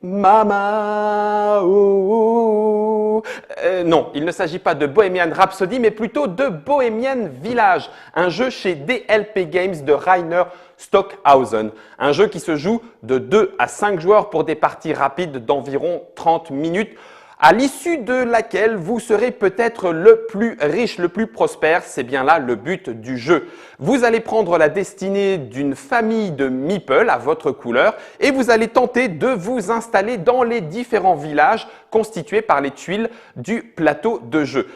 Mama, ouh. Non, il ne s'agit pas de Bohemian Rhapsody, mais plutôt de Bohemian Village, un jeu chez DLP Games de Rainer Stockhausen. Un jeu qui se joue de 2 à 5 joueurs pour des parties rapides d'environ 30 minutes, à l'issue de laquelle vous serez peut-être le plus riche, le plus prospère. C'est bien là le but du jeu. Vous allez prendre la destinée d'une famille de meeples à votre couleur et vous allez tenter de vous installer dans les différents villages constitués par les tuiles du plateau de jeu.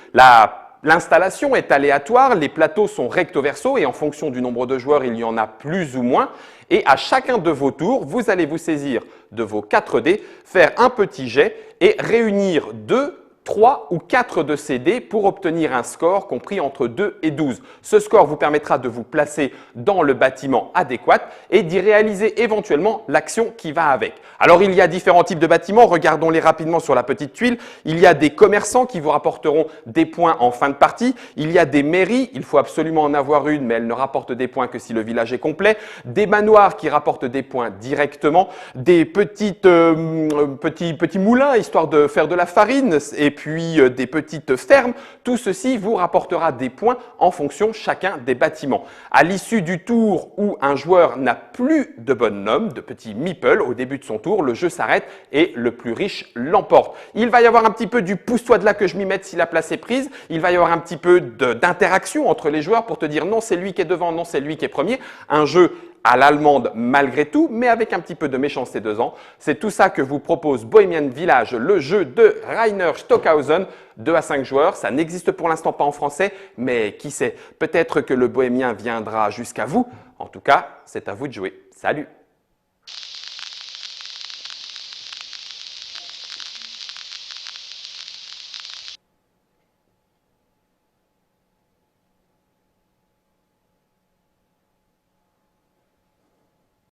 L'installation est aléatoire, les plateaux sont recto verso et en fonction du nombre de joueurs, il y en a plus ou moins. Et à chacun de vos tours, vous allez vous saisir de vos 4 dés, faire un petit jet et réunir 2, 3 ou 4 de ces dés pour obtenir un score compris entre 2 et 12. Ce score vous permettra de vous placer dans le bâtiment adéquat et d'y réaliser éventuellement l'action qui va avec. Alors, il y a différents types de bâtiments. Regardons-les rapidement sur la petite tuile. Il y a des commerçants qui vous rapporteront des points en fin de partie. Il y a des mairies. Il faut absolument en avoir une, mais elle ne rapporte des points que si le village est complet. Des manoirs qui rapportent des points directement. Des petits moulins, histoire de faire de la farine. Et puis des petites fermes. Tout ceci vous rapportera des points en fonction chacun des bâtiments. À l'issue du tour où un joueur n'a plus de bonhomme, de petits meeples au début de son tour, le jeu s'arrête et le plus riche l'emporte. Il va y avoir un petit peu du pousse-toi de là que je m'y mette si la place est prise. Il va y avoir un petit peu d'interaction entre les joueurs pour te dire non, c'est lui qui est devant, non, c'est lui qui est premier. Un jeu à l'allemande malgré tout, mais avec un petit peu de méchanceté dedans. C'est tout ça que vous propose Bohemian Village, le jeu de Rainer Stockhausen, 2 à 5 joueurs. Ça n'existe pour l'instant pas en français, mais qui sait, peut-être que le bohémien viendra jusqu'à vous. En tout cas, c'est à vous de jouer. Salut!